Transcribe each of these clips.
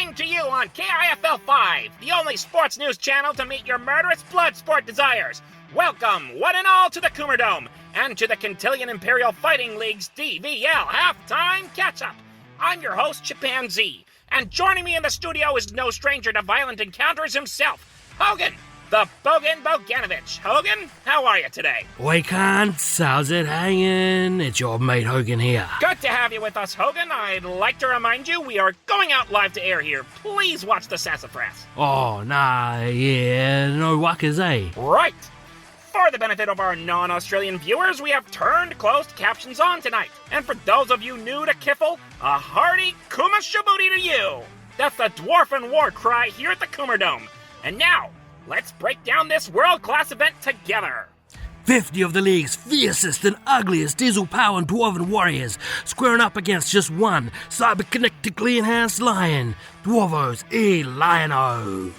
Broadcasting to you on KIFL 5, the only sports news channel to meet your murderous blood sport desires. Welcome, one and all, to the Coomer Dome and to the Kentilian Imperial Fighting League's DVL Halftime Catch-Up. I'm your host, Chip Anzy, and joining me in the studio is no stranger to violent encounters himself, Hogan The Bogan Boganovich. Hogan, how are you today? Oi, cunts, how's it hanging? It's your mate Hogan here. Good to have you with us, Hogan. I'd like to remind you we are going out live to air here. Please watch the sassafras. Oh, nah, yeah, no wuckers, eh? Right. For the benefit of our non-Australian viewers, we have turned closed captions on tonight. And for those of you new to KIFL, a hearty Kuma Shabuti to you. That's the dwarf war cry here at the Coomer Dome. And now, let's break down this world-class event together. 50 of the league's fiercest and ugliest diesel-powered dwarven warriors squaring up against just one cyberkinetically enhanced lion, Dwarvos e Liono.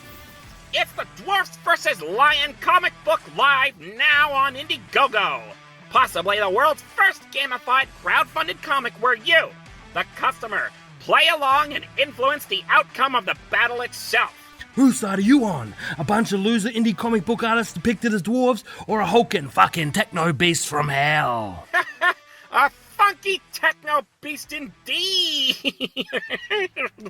It's the Dwarfs versus Lion comic book live now on Indiegogo. Possibly the world's first gamified crowdfunded comic where you, the customer, play along and influence the outcome of the battle itself. Whose side are you on? A bunch of loser indie comic book artists depicted as dwarves, or a hulking fucking techno beast from hell? A funky techno beast indeed!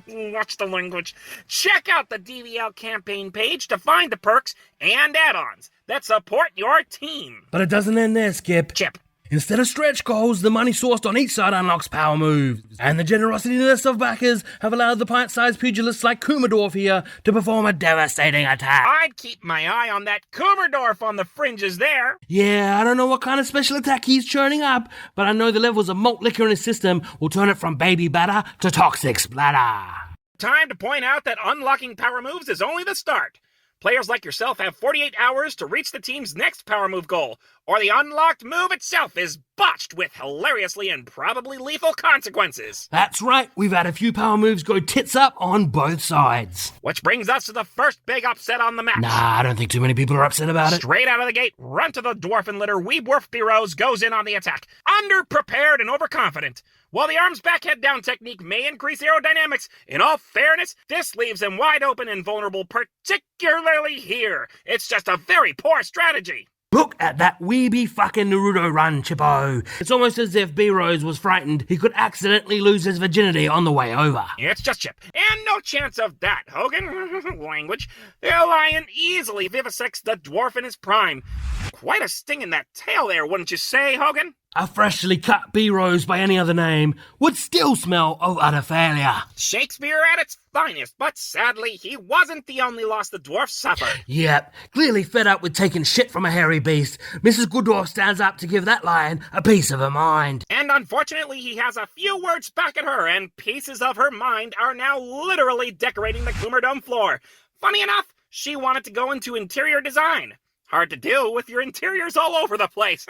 Watch the language. Check out the DVL campaign page to find the perks and add-ons that support your team. But it doesn't end there, Skip. Chip. Instead of stretch goals, the money sourced on each side unlocks power moves. And the generosityness of backers have allowed the pint-sized pugilists like Kumerdorf here to perform a devastating attack. I'd keep my eye on that Kumerdorf on the fringes there. Yeah, I don't know what kind of special attack he's churning up, but I know the levels of malt liquor in his system will turn it from baby batter to toxic splatter. Time to point out that unlocking power moves is only the start. Players like yourself have 48 hours to reach the team's next power move goal, or the unlocked move itself is botched with hilariously and probably lethal consequences. That's right, we've had a few power moves go tits up on both sides. Which brings us to the first big upset on the match. Nah, I don't think too many people are upset about it. Straight out of the gate, Runt of the Dwarfen Litter, Weebworf Heroes goes in on the attack, underprepared and overconfident. While the arms back head down technique may increase aerodynamics, in all fairness, this leaves him wide open and vulnerable, particularly here. It's just a very poor strategy. Look at that weeby fucking Naruto run, Chippo. It's almost as if B-Rose was frightened he could accidentally lose his virginity on the way over. It's just Chip. And no chance of that, Hogan. Language. The lion easily vivisects the dwarf in his prime. Quite a sting in that tail there, wouldn't you say, Hogan? A freshly cut B-Rose by any other name would still smell of utter failure. Shakespeare at its finest, but sadly, he wasn't the only loss the dwarf suffered. Yep, clearly fed up with taking shit from a hairy beast, Mrs. Gooddorf stands up to give that lion a piece of her mind. And unfortunately, he has a few words back at her, and pieces of her mind are now literally decorating the Coomer Dome floor. Funny enough, she wanted to go into interior design. Hard to do with your interiors all over the place.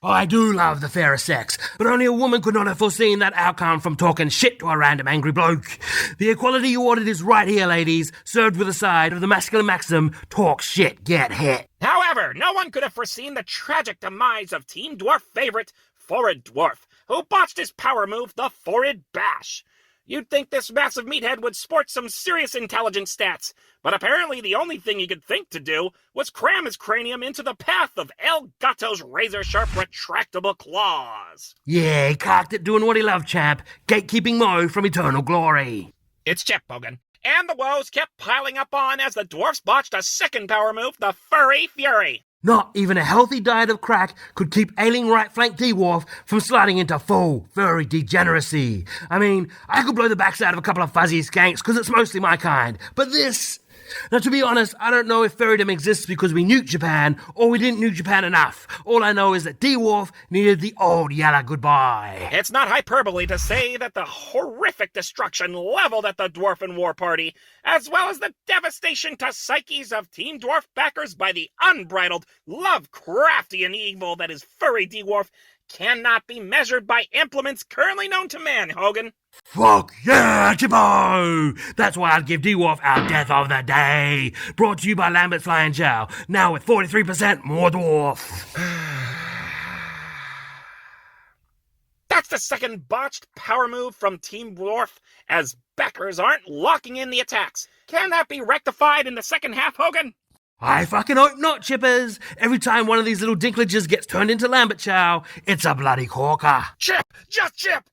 I do love the fairer sex, but only a woman could not have foreseen that outcome from talking shit to a random angry bloke. The equality you ordered is right here, ladies, served with a side of the masculine maxim, talk shit, get hit. However, no one could have foreseen the tragic demise of Team Dwarf favorite, Forehead Dwarf, who botched his power move, the Forehead Bash. You'd think this massive meathead would sport some serious intelligence stats, but apparently the only thing he could think to do was cram his cranium into the path of El Gato's razor-sharp retractable claws. Yeah, he cocked it doing what he loved, champ, gatekeeping Mo from eternal glory. It's Chip Bogan. And the woes kept piling up on as the dwarfs botched a second power move, the Furry Fury. Not even a healthy diet of crack could keep ailing right flank D-Dwarf from sliding into full furry degeneracy. I mean, I could blow the backside of a couple of fuzzy skanks because it's mostly my kind, but this... Now, to be honest, I don't know if furrydom exists because we nuked Japan or we didn't nuke Japan enough. All I know is that D-Dwarf needed the old yalla goodbye. It's not hyperbole to say that the horrific destruction leveled at the Dwarfen War Party, as well as the devastation to psyches of Team Dwarf backers by the unbridled, Lovecraftian evil that is furry D-Dwarf, cannot be measured by implements currently known to man, Hogan. Fuck yeah, Chippo! That's why I'd give D-Dwarf our death of the day. Brought to you by Lambert's Flying Chow, now with 43% more dwarf. That's the second botched power move from Team Dwarf, as Beckers aren't locking in the attacks. Can that be rectified in the second half, Hogan? I fucking hope not, Chippers. Every time one of these little dinklages gets turned into Lambert Chow, it's a bloody corker. Chip! Just Chip!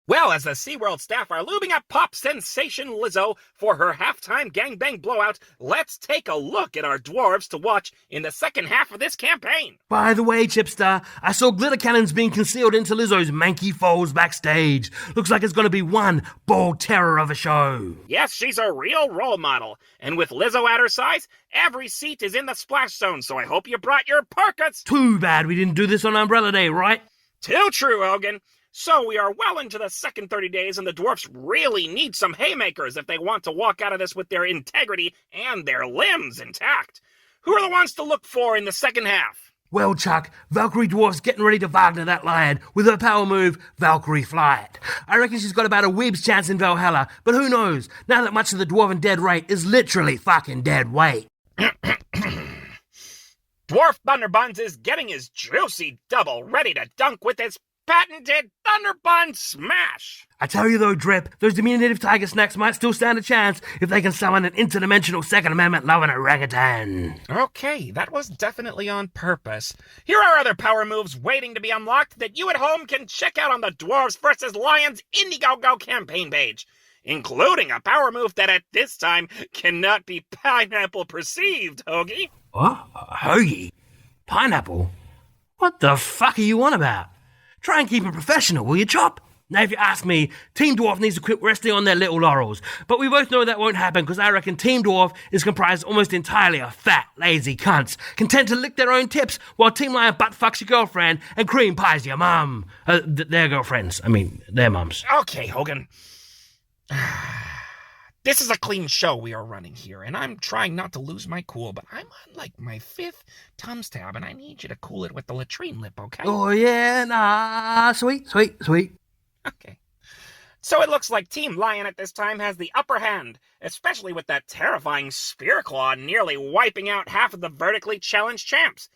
Well, as the SeaWorld staff are lubing up pop sensation Lizzo for her halftime gangbang blowout, let's take a look at our dwarves to watch in the second half of this campaign. By the way, Chipster, I saw glitter cannons being concealed into Lizzo's manky foals backstage. Looks like it's going to be one bold terror of a show. Yes, she's a real role model, and with Lizzo at her size, every seat is in the splash zone, so I hope you brought your parkas. Too bad we didn't do this on Umbrella Day, right? Too true, Hogan. So we are well into the second 30 days, and the dwarfs really need some haymakers if they want to walk out of this with their integrity and their limbs intact. Who are the ones to look for in the second half? Well, Chuck, Valkyrie Dwarf's getting ready to Wagner that lion with her power move, Valkyrie Flight. I reckon she's got about a weeb's chance in Valhalla, but who knows, now that much of the dwarven dead rate is literally fucking dead weight. Dwarf Thunderbuns is getting his juicy double ready to dunk with his patented Thunderbun Smash! I tell you though, Drip, those diminutive tiger snacks might still stand a chance if they can summon an interdimensional Second Amendment loving orangutan. Okay, that was definitely on purpose. Here are other power moves waiting to be unlocked that you at home can check out on the Dwarves vs. Lions Indiegogo campaign page, including a power move that at this time cannot be pineapple perceived, Hoagie. What? Hoagie? Pineapple? What the fuck are you on about? Try and keep it professional, will you, Chop? Now, if you ask me, Team Dwarf needs to quit resting on their little laurels. But we both know that won't happen because I reckon Team Dwarf is comprised almost entirely of fat, lazy cunts, content to lick their own tips while Team Lion butt fucks your girlfriend and cream pies your mum. Their girlfriends. I mean, their mums. Okay, Hogan. This is a clean show we are running here, and I'm trying not to lose my cool, but I'm on, like, my 5th Tums tab, and I need you to cool it with the latrine lip, okay? Oh, yeah, nah, sweet. Okay. So it looks like Team Lion at this time has the upper hand, especially with that terrifying Spear Claw nearly wiping out half of the vertically challenged champs.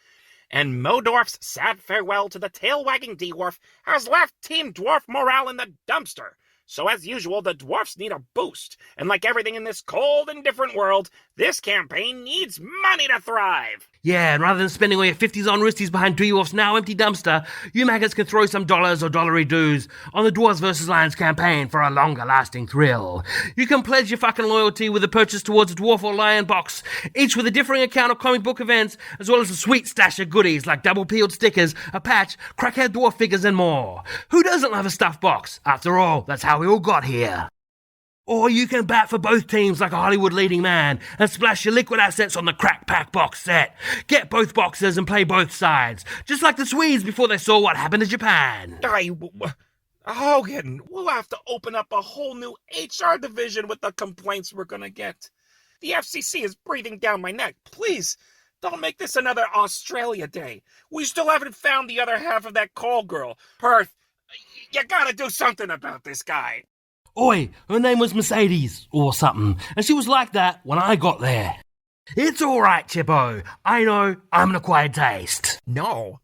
And Modorf's sad farewell to the tail-wagging Dwarf has left Team Dwarf morale in the dumpster. So as usual, the dwarfs need a boost, and like everything in this cold and different world, this campaign needs money to thrive. Yeah, and rather than spending all your 50s on wristies behind Dwarf's now empty dumpster, you maggots can throw some dollars or dollary dues on the Dwarves vs. Lions campaign for a longer lasting thrill. You can pledge your fucking loyalty with a purchase towards a Dwarf or Lion box, each with a differing account of comic book events, as well as a sweet stash of goodies like double peeled stickers, a patch, crackhead dwarf figures and more. Who doesn't love a stuffed box? After all, that's how we all got here. Or you can bat for both teams like a Hollywood leading man and splash your liquid assets on the Crack Pack box set. Get both boxes and play both sides, just like the Swedes before they saw what happened to Japan. Hogan, we'll have to open up a whole new HR division with the complaints we're gonna get. The FCC is breathing down my neck. Please, don't make this another Australia Day. We still haven't found the other half of that call girl. Perth, you gotta do something about this guy. Oi, her name was Mercedes, or something, and she was like that when I got there. It's alright, Chippo. I know, I'm an acquired taste. No,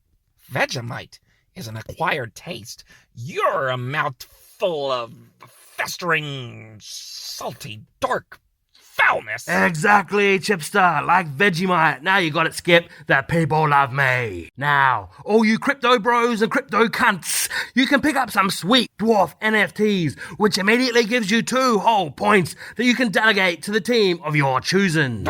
Vegemite is an acquired taste. You're a mouthful of festering, salty, dark foulness. Exactly, Chipster, like Vegemite. Now you got it, Skip, that people love me. Now, all you crypto bros and crypto cunts, you can pick up some sweet dwarf NFTs, which immediately gives you 2 whole points that you can delegate to the team of your choosing.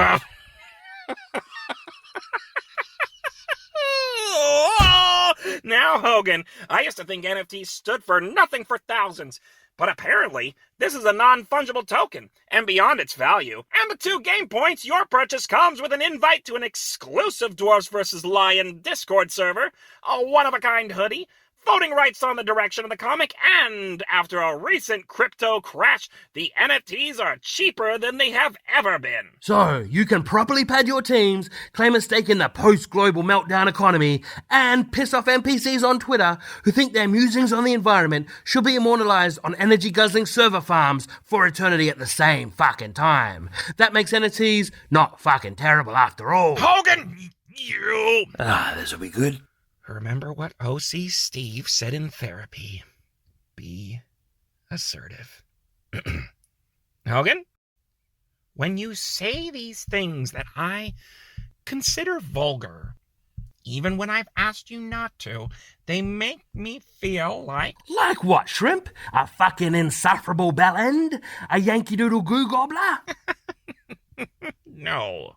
Now, Hogan, I used to think NFTs stood for nothing for thousands. But apparently, this is a non-fungible token, and beyond its value, and the 2 game points, your purchase comes with an invite to an exclusive Dwarves vs. Lion Discord server, a one-of-a-kind hoodie, voting rights on the direction of the comic, and after a recent crypto crash, the NFTs are cheaper than they have ever been. So, you can properly pad your teams, claim a stake in the post-global meltdown economy, and piss off NPCs on Twitter who think their musings on the environment should be immortalized on energy-guzzling server farms for eternity at the same fucking time. That makes NFTs not fucking terrible after all. Hogan, you... This'll be good. Remember what OC Steve said in therapy. Be assertive. Hogan? When you say these things that I consider vulgar, even when I've asked you not to, they make me feel like... Like what, Shrimp? A fucking insufferable bellend? A Yankee Doodle Goo Gobbler? No.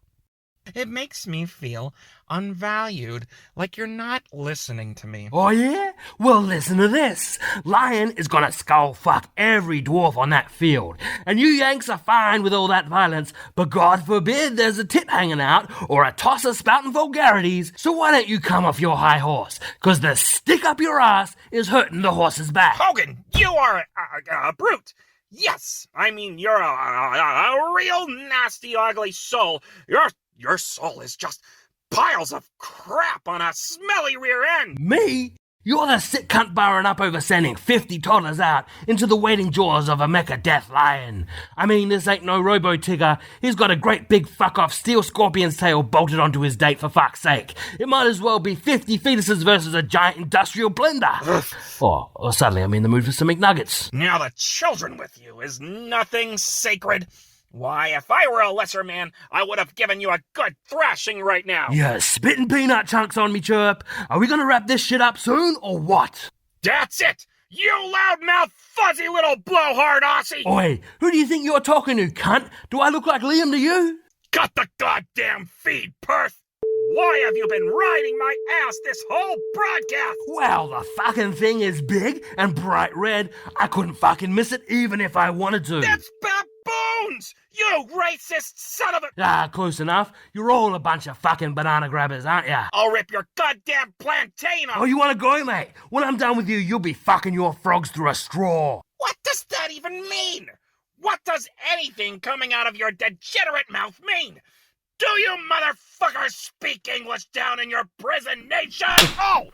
It makes me feel unvalued, like you're not listening to me. Oh yeah? Well, listen to this. Lion is gonna skull fuck every dwarf on that field. And you Yanks are fine with all that violence, but God forbid there's a tit hanging out or a tosser spouting vulgarities. So why don't you come off your high horse? 'Cause the stick up your ass is hurting the horse's back. Hogan, you are a brute. Yes, I mean, you're a real nasty, ugly soul. Your soul is just piles of crap on a smelly rear end. Me? You're the sick cunt burring up over sending 50 toddlers out into the waiting jaws of a mecha death lion. I mean, this ain't no robo-tigger. He's got a great big fuck-off steel scorpion's tail bolted onto his date, for fuck's sake. It might as well be 50 fetuses versus a giant industrial blender. Or suddenly I'm in the mood for some McNuggets. Now the children with you, is nothing sacred? Why, if I were a lesser man, I would have given you a good thrashing right now. You're spitting peanut chunks on me, Chirp. Are we gonna wrap this shit up soon, or what? That's it! You loudmouth, fuzzy little blowhard Aussie! Oi, who do you think you're talking to, cunt? Do I look like Liam to you? Cut the goddamn feed, Perth! Why have you been riding my ass this whole broadcast? Well, the fucking thing is big and bright red. I couldn't fucking miss it even if I wanted to. That's baboons! You racist son of a... Ah, close enough. You're all a bunch of fucking banana grabbers, aren't ya? I'll rip your goddamn plantain off! Oh, you wanna go, mate? When I'm done with you, you'll be fucking your frogs through a straw. What does that even mean? What does anything coming out of your degenerate mouth mean? Do you motherfuckers speak English down in your prison nation? Oh!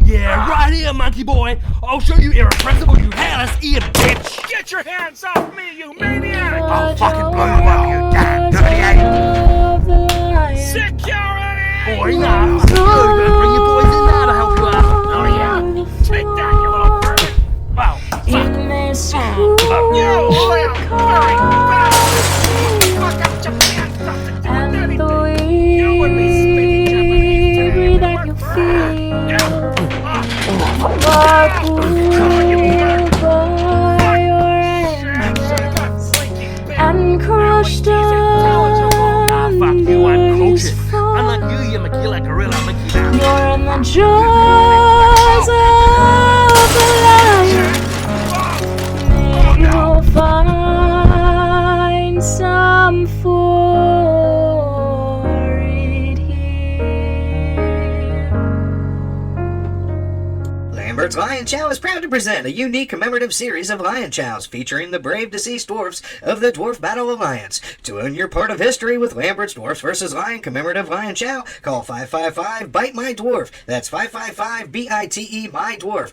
Yeah, right here, monkey boy. I'll show you irrepressible, you hairless-eared bitch. Get your hands off me, you maniac! I'll fucking blow you up, you damn dirty ape. Security! Boy, nah, fuck you. Better bring your boys in now to help you out. Oh yeah, take that, you little bird! Well, fuck. You little furry bastard! Fuck up Japan, nothing to do with anything! You would be speaking Japanese today if you weren't for her! Yeah! And crushed on Fuck you, I'm kosher. Unlike you, you're Makila Gorilla Mickey Mouse. you're in the jaws of the lion. Maybe you'll find some for it here. Lambert's Lion Chow is proud to present a unique commemorative series of Lion Chows featuring the brave deceased dwarfs of the Dwarf Battle Alliance. To own your part of history with Lambert's Dwarfs vs. Lion commemorative Lion Chow, call 555-BITE-MY-DWARF. That's 555-BITE-MY-DWARF.